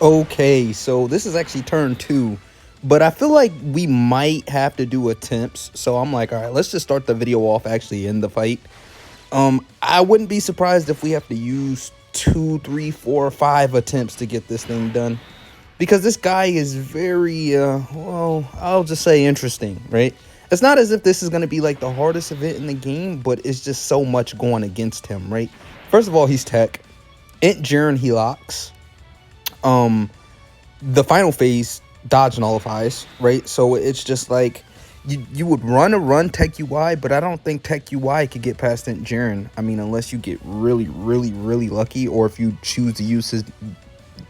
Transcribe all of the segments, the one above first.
Okay, so this is actually turn 2, but I feel like we might have to do attempts. So I'm like, all right, let's just start the video off actually in the fight. I wouldn't be surprised if we have to use 2, 3, 4, 5 attempts to get this thing done, because this guy is very, well, I'll just say interesting, right? It's not as if this is going to be like the hardest event in the game, but it's just so much going against him, right? First of all, he's tech. Int Jiren, he locks. The final phase, dodge nullifies, right? So it's just like, you would run a run Tech UI, but I don't think Tech UI could get past Int Jiren. I mean, unless you get really, really, really lucky, or if you choose to use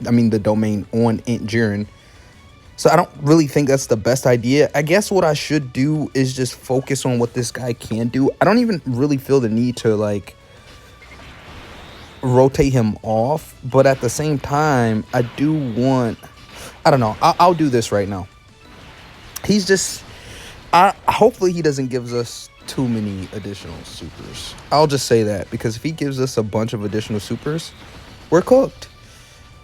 the domain on Int Jiren. So I don't really think that's the best idea. I guess what I should do is just focus on what this guy can do. I don't even really feel the need to like rotate him off, but at the same time, I do want, I don't know, I'll do this right now. He's just, hopefully he doesn't give us too many additional supers. I'll just say that, because if he gives us a bunch of additional supers, we're cooked.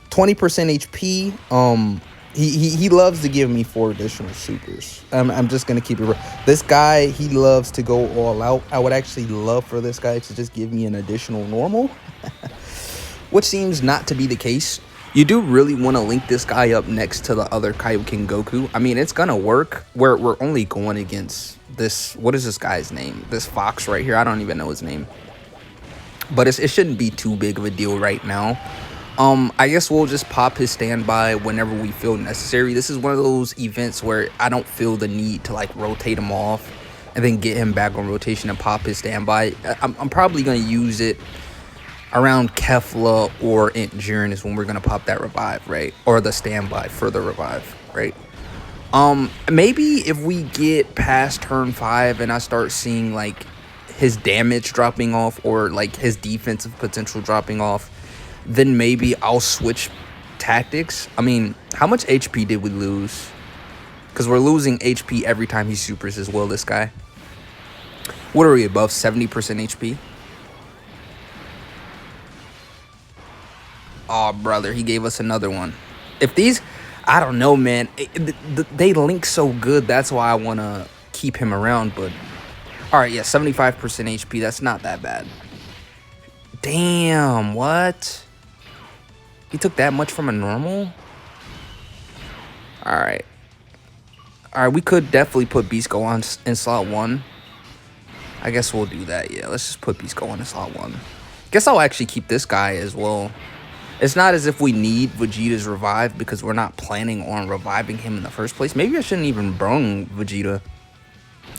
20% HP. He loves to give me 4 additional supers. I'm just gonna keep it real. This guy, he loves to go all out. I would actually love for this guy to just give me an additional normal, which seems not to be the case. You do really want to link this guy up next to the other Kaioken Goku. I mean, it's gonna work. We're only going against this, what is this guy's name? This fox right here. I don't even know his name, but it shouldn't be too big of a deal right now. I guess we'll just pop his standby whenever we feel necessary. This is one of those events where I don't feel the need to like rotate him off and then get him back on rotation and pop his standby. I'm probably going to use it around Kefla or Int Jiren is when we're going to pop that revive, right? Or the standby for the revive, right? Maybe if we get past turn 5 and I start seeing like his damage dropping off, or like his defensive potential dropping off, then maybe I'll switch tactics. I mean, how much HP did we lose? Because we're losing HP every time he supers as well, this guy. What are we, above 70% HP? Oh, brother, he gave us another one. If these, I don't know, man. They link so good. That's why I want to keep him around. But, all right, yeah, 75% HP. That's not that bad. Damn, what? He took that much from a normal? Alright. Alright, we could definitely put Beast Go on in slot 1. I guess we'll do that, yeah. Let's just put Beast Go on in slot 1. Guess I'll actually keep this guy as well. It's not as if we need Vegeta's revive, because we're not planning on reviving him in the first place. Maybe I shouldn't even bring Vegeta,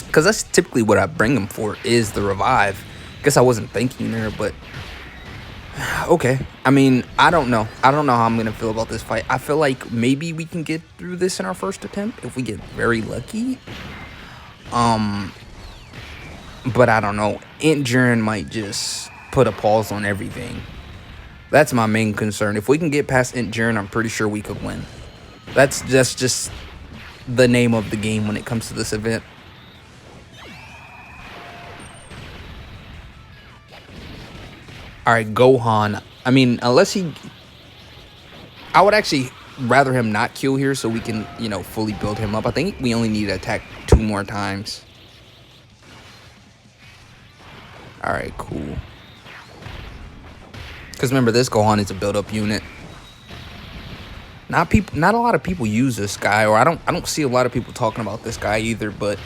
because that's typically what I bring him for, is the revive. Guess I wasn't thinking there, but okay. I mean, I don't know how I'm gonna feel about this fight. I feel like maybe we can get through this in our first attempt if we get very lucky. But I don't know. Int Jiren might just put a pause on everything. That's my main concern. If we can get past Int Jiren, I'm pretty sure we could win. That's just the name of the game when it comes to this event. Alright, Gohan. I mean, unless he... I would actually rather him not kill here so we can, you know, fully build him up. I think we only need to attack 2 more times. Alright, cool. Because remember, this Gohan is a build-up unit. Not a lot of people use this guy, or I don't see a lot of people talking about this guy either, but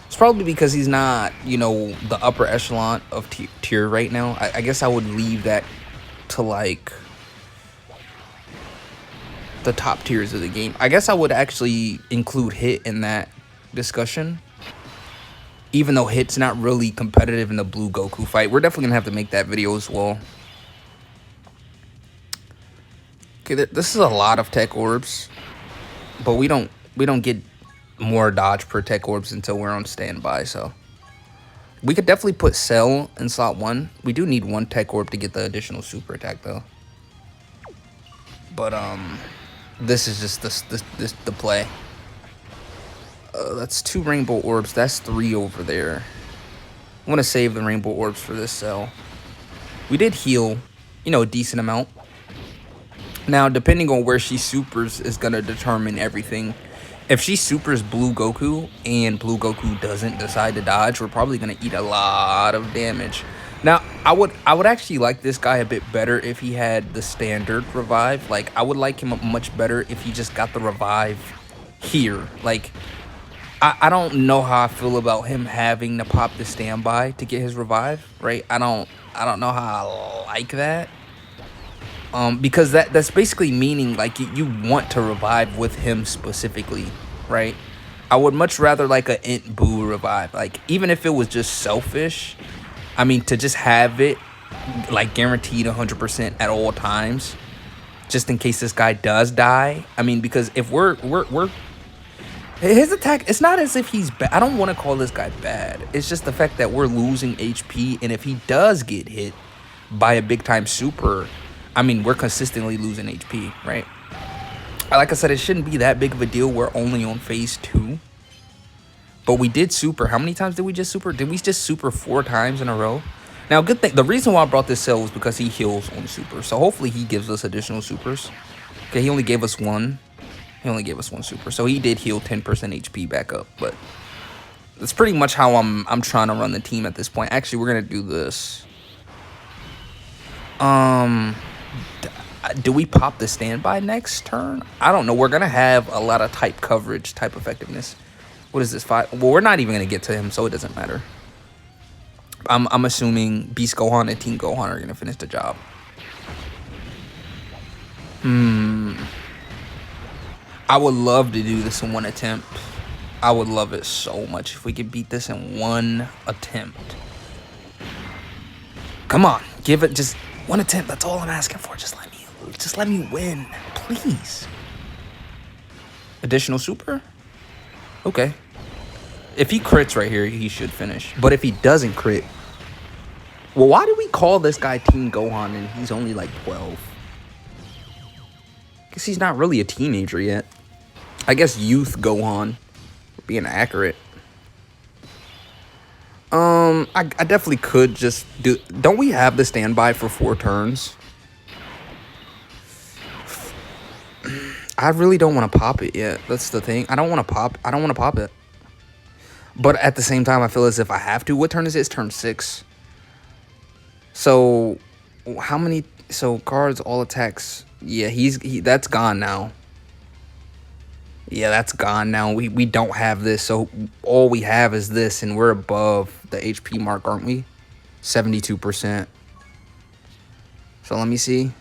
it's probably because he's not, you know, the upper echelon of tier right now. I guess I would leave that to, like, the top tiers of the game. I guess I would actually include Hit in that discussion, even though Hit's not really competitive in the Blue Goku fight. We're definitely gonna have to make that video as well. Okay, this is a lot of tech orbs, but we don't get more dodge per tech orbs until we're on standby. So we could definitely put Cell in slot 1. We do need 1 tech orb to get the additional super attack though. But this is just the play. That's 2 rainbow orbs. That's 3 over there. I want to save the rainbow orbs for this cell. We did heal, you know, a decent amount. Now, depending on where she supers is going to determine everything. If she supers Blue Goku and Blue Goku doesn't decide to dodge, we're probably going to eat a lot of damage. Now, I would actually like this guy a bit better if he had the standard revive. Like, I would like him much better if he just got the revive here. Like, I don't know how I feel about him having to pop the standby to get his revive, right? I don't know how I like that. Because that's basically meaning like you want to revive with him specifically, right? I would much rather like a int boo revive. Like, even if it was just selfish, I mean, to just have it like guaranteed 100% at all times, just in case this guy does die. I mean, because if we're his attack, it's not as if he's bad. I don't want to call this guy bad. It's just the fact that we're losing HP, and if he does get hit by a big time super, I mean, we're consistently losing HP, right? Like I said, it shouldn't be that big of a deal. We're only on phase 2. But we did super. How many times did we just super? Did we just super 4 times in a row? Now, good thing. The reason why I brought this cell was because he heals on super. So hopefully he gives us additional supers. Okay, he only gave us 1. He only gave us 1 super. So he did heal 10% HP back up. But that's pretty much how I'm trying to run the team at this point. Actually, we're going to do this. Do we pop the standby next turn? I don't know. We're going to have a lot of type coverage, type effectiveness. What is this? 5? Well, we're not even going to get to him, so it doesn't matter. I'm assuming Beast Gohan and Team Gohan are going to finish the job. I would love to do this in 1 attempt. I would love it so much if we could beat this in 1 attempt. Come on, give it just 1 attempt. That's all I'm asking for. Just let me win, please. Additional super? Okay. If he crits right here, he should finish. But if he doesn't crit, well, why do we call this guy Team Gohan and he's only like 12? Guess he's not really a teenager yet. I guess youth Gohan, being accurate. I definitely could just do. Don't we have the standby for 4 turns? I really don't want to pop it yet. That's the thing. I don't want to pop it. But at the same time, I feel as if I have to. What turn is it? It's turn 6. So how many? So cards, all attacks. Yeah, that's gone now. Yeah, that's gone now. We don't have this, so all we have is this, and we're above the HP mark, aren't we? 72%. So let me see.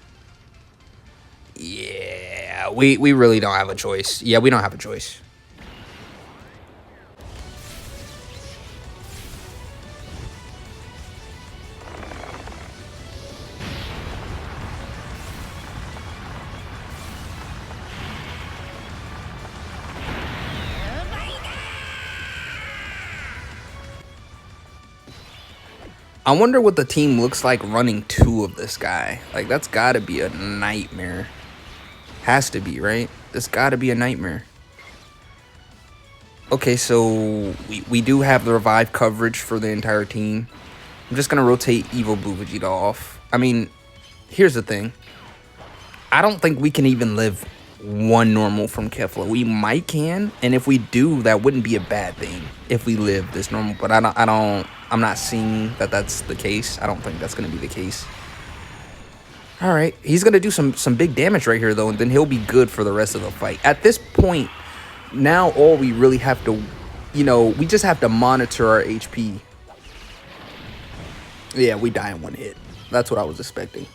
Yeah, we really don't have a choice. Yeah, we don't have a choice. I wonder what the team looks like running 2 of this guy. Like, that's got to be a nightmare. Has to be, right? It's got to be a nightmare. Okay, so we do have the revive coverage for the entire team. I'm just going to rotate Evil Blue Vegeta off. I mean, here's the thing. I don't think we can even live 1 normal from Kefla. We might can, and if we do, that wouldn't be a bad thing if we live this normal. But I'm not seeing that that's the case. I don't think that's going to be the case. All right, he's going to do some big damage right here, though, and then he'll be good for the rest of the fight. At this point, now all we really have to, we just have to monitor our HP. Yeah, we die in 1 hit. That's what I was expecting.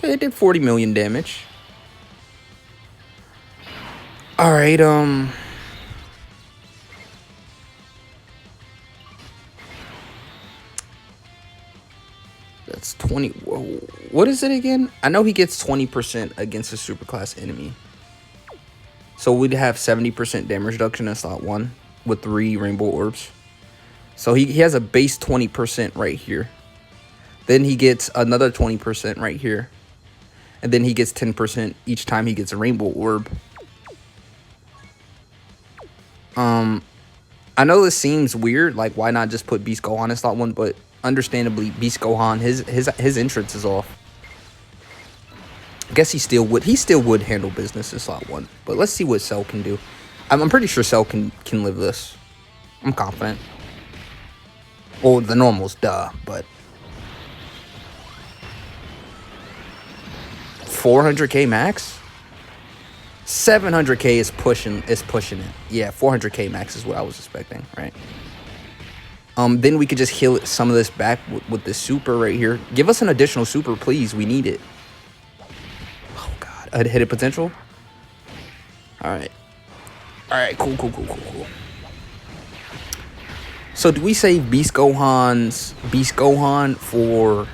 Okay, it did 40 million damage. All right, that's 20. Whoa, what is it again? I know he gets 20% against a superclass enemy. So we'd have 70% damage reduction in slot 1 with 3 rainbow orbs. So he has a base 20% right here. Then he gets another 20% right here. And then he gets 10% each time he gets a rainbow orb. I know this seems weird, like why not just put Beast Gohan in slot 1, but understandably Beast Gohan, his entrance is off. I guess he still would handle business in slot 1. But let's see what Cell can do. I'm pretty sure Cell can live this. I'm confident. Well, the normals, duh, but 400k max? 700k is pushing it. Yeah, 400k max is what I was expecting, right? Then we could just heal some of this back with this super right here. Give us an additional super, please. We need it. Oh god, a hit potential. All right, cool. So do we save Beast Gohan for?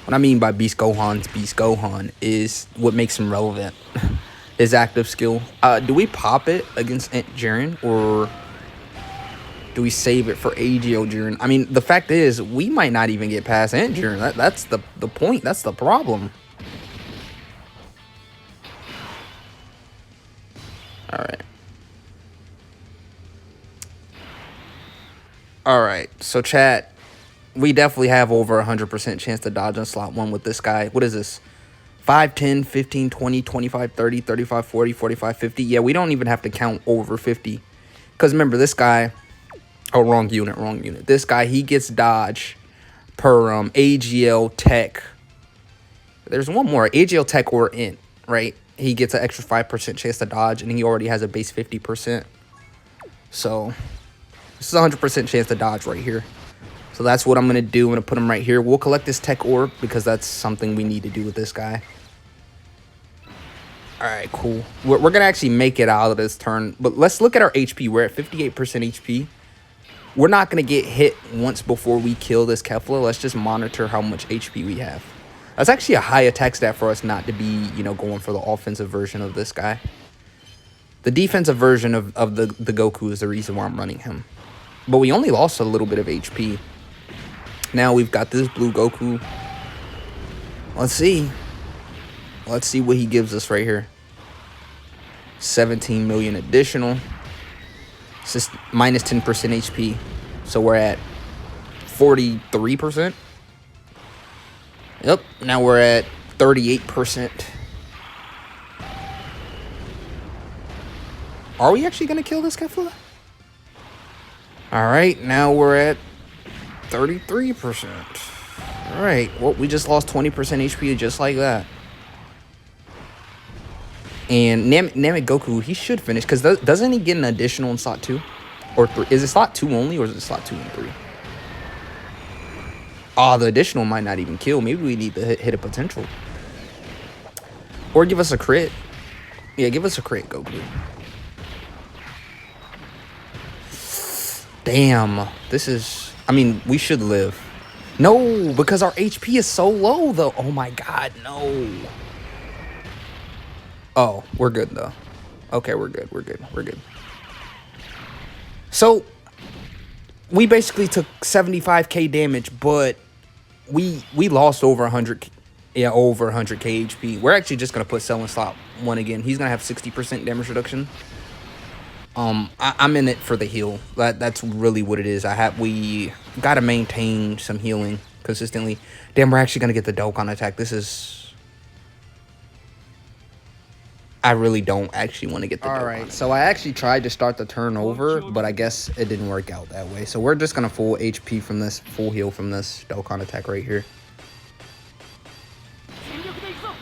What I mean by Beast Gohan is what makes him relevant. His active skill. Do we pop it against Jiren, or do we save it for AGL Jiren? I mean, the fact is, we might not even get past Jiren. That's the point. That's the problem. All right. So chat, we definitely have over 100% chance to dodge on slot 1 with this guy. What is this? 5, 10, 15, 20, 25, 30, 35, 40, 45, 50. Yeah, we don't even have to count over 50. Because remember, this guy... Oh, wrong unit. This guy, he gets dodge per AGL Tech. There's one more. AGL Tech or Int, right? He gets an extra 5% chance to dodge, and he already has a base 50%. So, this is a 100% chance to dodge right here. So that's what I'm going to do. I'm going to put him right here. We'll collect this Tech Orb because that's something we need to do with this guy. Alright, cool. We're going to actually make it out of this turn. But let's look at our HP. We're at 58% HP. We're not going to get hit once before we kill this Kefla. Let's just monitor how much HP we have. That's actually a high attack stat for us not to be, you know, going for the offensive version of this guy. The defensive version of the Goku is the reason why I'm running him. But we only lost a little bit of HP. Now we've got this blue Goku. Let's see. Let's see what he gives us right here. 17 million additional. It's just minus 10% HP. So we're at 43%. Yep. Now we're at 38%. Are we actually going to kill this Kefla? Alright. Now we're at 33%. Alright. Well, we just lost 20% HP just like that. And Namek Goku, he should finish. Because doesn't he get an additional in slot 2? Or 3? Is it slot 2 only? Or is it slot 2 and 3? Oh, the additional might not even kill. Maybe we need to hit a potential. Or give us a crit. Yeah, give us a crit, Goku. Damn. This is... I mean, we should live. No, because our HP is so low, though. Oh, my God, no. Oh, we're good, though. Okay, we're good. So, we basically took 75k damage, but we lost over 100. Yeah, over 100k HP. We're actually just gonna put Cell in slot 1 again. He's gonna have 60% damage reduction. I'm in it for the heal. That's really what it is. We gotta maintain some healing consistently. Damn, we're actually gonna get the Dokkan attack. This is... I really don't actually want to get the Dokkan. Alright, so I actually tried to start the turn over, but I guess it didn't work out that way. So we're just going to full HP from this, full heal from this Dokkan attack right here.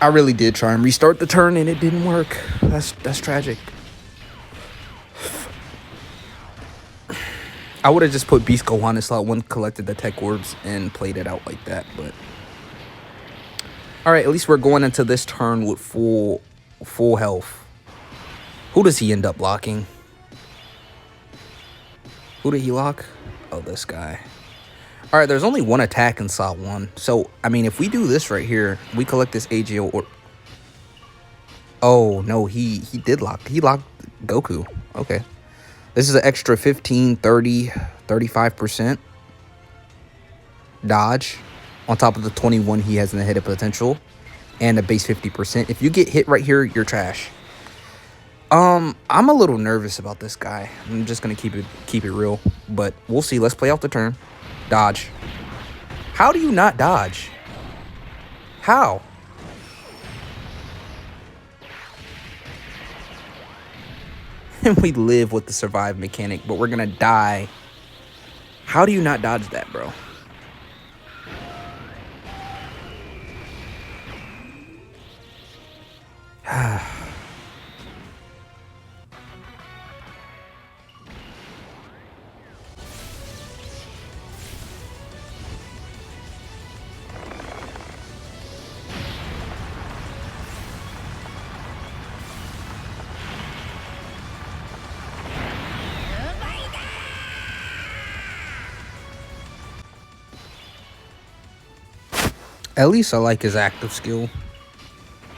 I really did try and restart the turn, and it didn't work. That's tragic. I would have just put Beast Gohan in slot 1, collected the Tech Orbs, and played it out like that, but... Alright, at least we're going into this turn with full health. Who does he end up blocking? Who did he lock? Oh, this guy. All right, there's only one attack in slot 1. So, I mean, if we do this right here, we collect this AGO or... Oh, no, he did lock. He locked Goku. Okay. This is an extra 15, 30, 35%. dodge, on top of the 21 he has in the hit potential, and a base 50%. If you get hit right here, you're trash. I'm a little nervous about this guy. I'm just gonna keep it real, but we'll see. Let's play out the turn. Dodge. How do you not dodge? How? And we live with the survive mechanic, but we're gonna die. How do you not dodge that, bro? At least I like his active skill.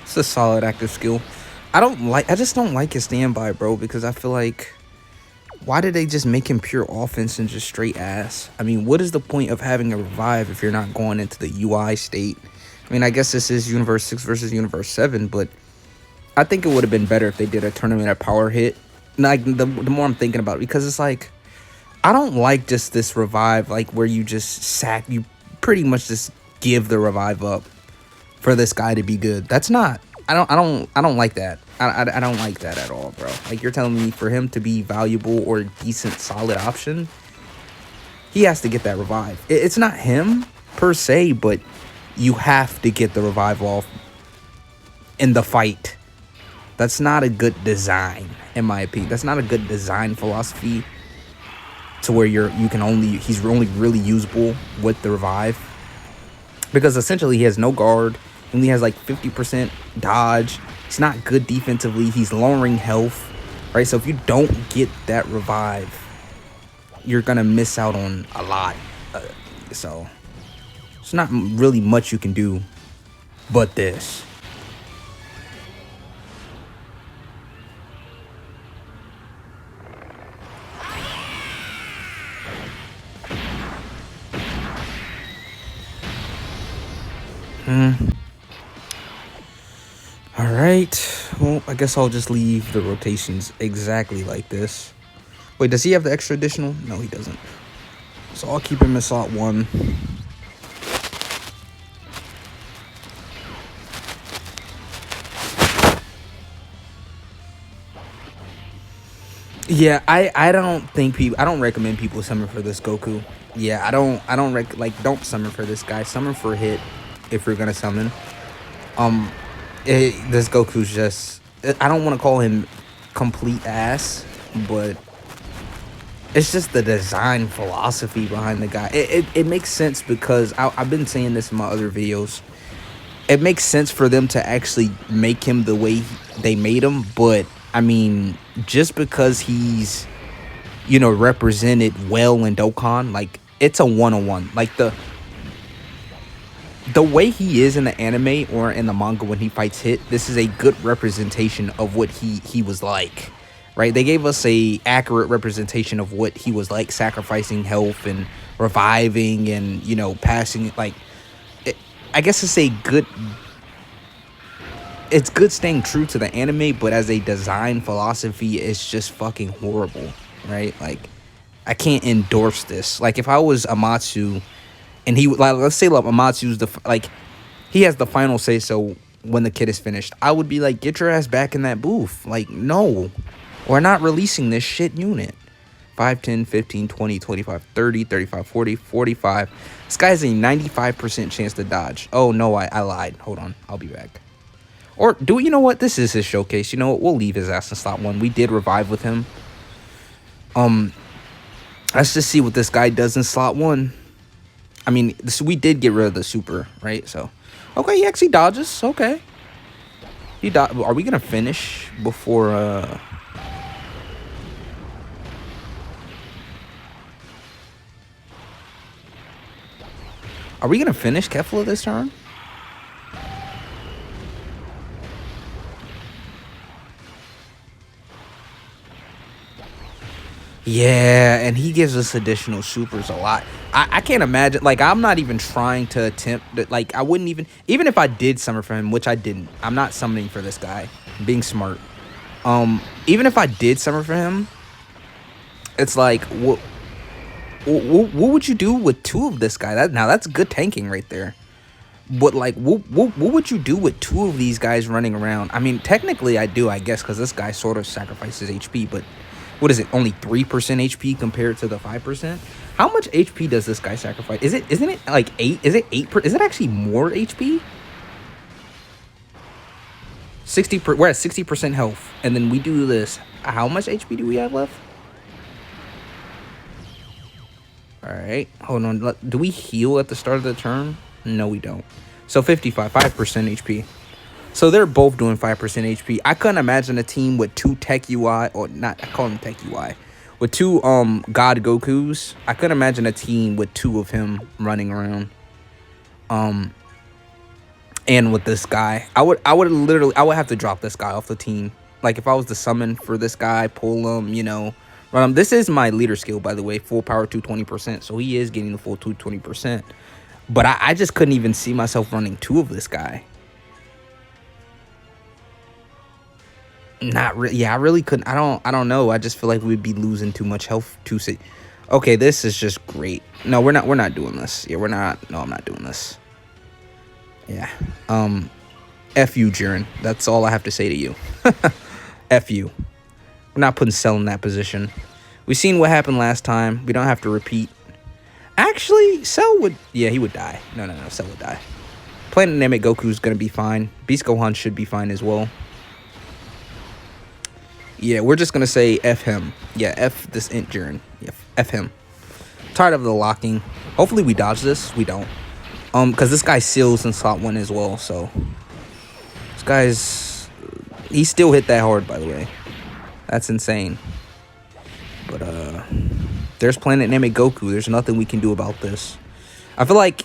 It's a solid active skill. I just don't like his standby, bro, because I feel like, why did they just make him pure offense and just straight ass? I mean, what is the point of having a revive if you're not going into the UI state? I mean, I guess this is Universe 6 versus Universe 7, but I think it would have been better if they did a tournament at power hit. Like, the more I'm thinking about it, because it's like, I don't like just this revive, like, where you just you pretty much just give the revive up for this guy to be good. That's not, I don't like that. I don't like that at all, bro. Like, you're telling me for him to be valuable or a decent solid option, he has to get that revive. It's not him per se, but you have to get the revive off in the fight. That's not a good design, in my opinion. That's not a good design philosophy to where he's only really usable with the revive. Because essentially he has no guard, only has like 50% dodge. He's not good defensively. He's lowering health, right? So if you don't get that revive, you're gonna miss out on a lot. So it's not really much you can do but this. Alright, well, I guess I'll just leave the rotations exactly like this. Wait, does he have the extra additional? No, he doesn't. So I'll keep him in slot 1. Yeah, I don't recommend people summon for this Goku. Yeah, don't summon for this guy. Summon for hit if you're gonna summon. This Goku's just, I don't want to call him complete ass, but it's just the design philosophy behind the guy. It makes sense because I've been saying this in my other videos. It makes sense for them to actually make him the way they made him, but I mean, just because he's, represented well in Dokkan, like, it's a one-on-one. Like, the way he is in the anime or in the manga when he fights hit, this is a good representation of what he was like, right? They gave us a accurate representation of what he was like, sacrificing health and reviving and, passing. Like, I guess it's good staying true to the anime, but as a design philosophy, it's just fucking horrible, right? Like, I can't endorse this. Like, if I was Amatsu, and let's say like Amatsu's he has the final say so when the kid is finished, I would be like, get your ass back in that booth. Like, no, we're not releasing this shit unit. 5, 10, 15, 20, 25, 30, 35, 40, 45. This guy has a 95% chance to dodge. Oh, no, I lied. Hold on. I'll be back. Or, you know what? This is his showcase. You know what? We'll leave his ass in slot 1. We did revive with him. Let's just see what this guy does in slot 1. I mean, we did get rid of the super, right? So, okay, he actually dodges. Okay. Are we going to finish before... Are we going to finish Kefla this turn? Yeah, and he gives us additional supers a lot. I can't imagine, like, I'm not even trying to attempt to, like, I wouldn't even if I did summon for him, which I didn't. I'm not summoning for this guy. I'm being smart. Even if I did summon for him, it's like, what would you do with 2 of this guy? That's good tanking right there. But like, what would you do with 2 of these guys running around? I mean, technically I do, I guess, because this guy sort of sacrifices HP, but what is it? Only 3% HP compared to the 5%? How much HP does this guy sacrifice? Isn't it like 8? Is it 8? Is it actually more HP? 60. We're at 60% health, and then we do this. How much HP do we have left? All right, hold on. Do we heal at the start of the turn? No, we don't. So 5% HP. So they're both doing 5% HP. I couldn't imagine a team with 2 Tech UI, or not, I call them Tech UI, with 2 God Gokus. I couldn't imagine a team with 2 of him running around. And with this guy, I would have to drop this guy off the team. Like, if I was to summon for this guy, pull him, you know, run him. This is my leader skill, by the way, full power 220%. So he is getting the full 220%. But I just couldn't even see myself running 2 of this guy. Not really. Yeah, I really couldn't. I don't know. I just feel like we'd be losing too much health to see. Okay, this is just great. No, we're not doing this. Yeah, we're not. No, I'm not doing this. Yeah. F you, Jiren. That's all I have to say to you. F you. We're not putting Cell in that position. We've seen what happened last time. We don't have to repeat. Actually, Cell would... Yeah, he would die. No, Cell would die. Planet Namek Goku's gonna be fine. Beast Gohan should be fine as well. Yeah, we're just gonna say F him. Yeah, F this Int Jiren. Yeah, F him. Tired of the locking. Hopefully we dodge this. We don't. Because this guy seals in slot 1 as well, so... This guy's... He still hit that hard, by the way. That's insane. But, there's Planet Namek Goku. There's nothing we can do about this. I feel like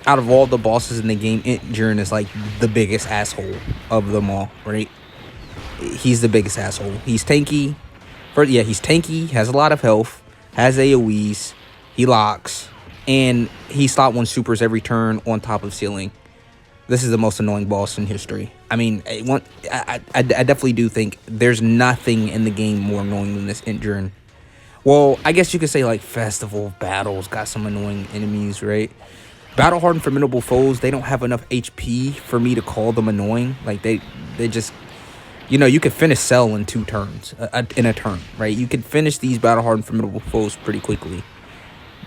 out of all the bosses in the game, Jiren is like the biggest asshole of them all, right? He's the biggest asshole. He's tanky. He's tanky, has a lot of health, has AoEs, he locks, and he slot 1 supers every turn on top of ceiling. This is the most annoying boss in history. I mean, I definitely do think there's nothing in the game more annoying than this Jiren. Well, I guess you could say, like, Festival of Battles got some annoying enemies, right? Battle Hardened Formidable Foes, they don't have enough HP for me to call them annoying. Like, they just... You know, you could finish Cell in 2 turns, in a turn, right? You could finish these Battle Hardened Formidable Foes pretty quickly.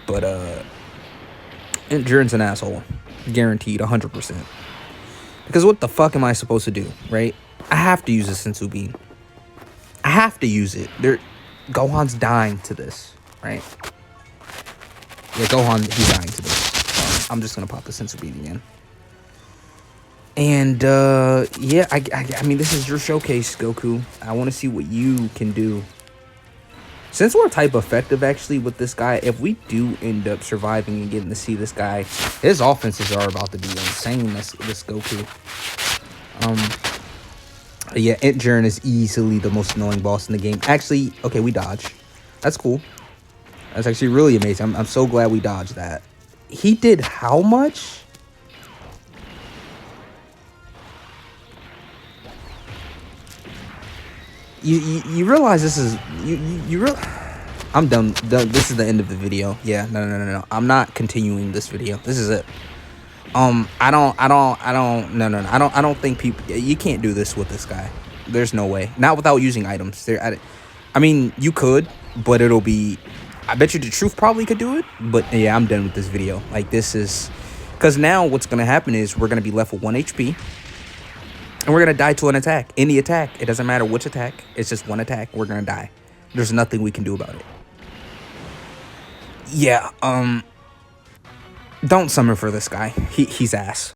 But, Jiren's an asshole. Guaranteed, 100%. Because what the fuck am I supposed to do, right? I have to use a Senzu Bean. I have to use it. Gohan's dying to this, right? Yeah, he's dying to this. I'm just gonna pop the Senzu Bean again. And, yeah, I mean, this is your showcase, Goku. I want to see what you can do. Since we're type effective, actually, with this guy, if we do end up surviving and getting to see this guy, his offenses are about to be insane, this Goku. Yeah, Jiren is easily the most annoying boss in the game. Actually, okay, we dodge. That's cool. That's actually really amazing. I'm so glad we dodged that. He did how much? You realize this is I'm done. This is the end of the video. Yeah, no. I'm not continuing this video. This is it. I don't think people, you can't do this with this guy. There's no way. Not without using items. I mean, you could, but it'll be, I bet you the truth probably could do it, but yeah, I'm done with this video. Like, this is, because now what's going to happen is we're going to be left with 1 HP. And we're going to die to an attack. Any attack. It doesn't matter which attack. It's just 1 attack. We're going to die. There's nothing we can do about it. Yeah, don't summon for this guy. He's ass.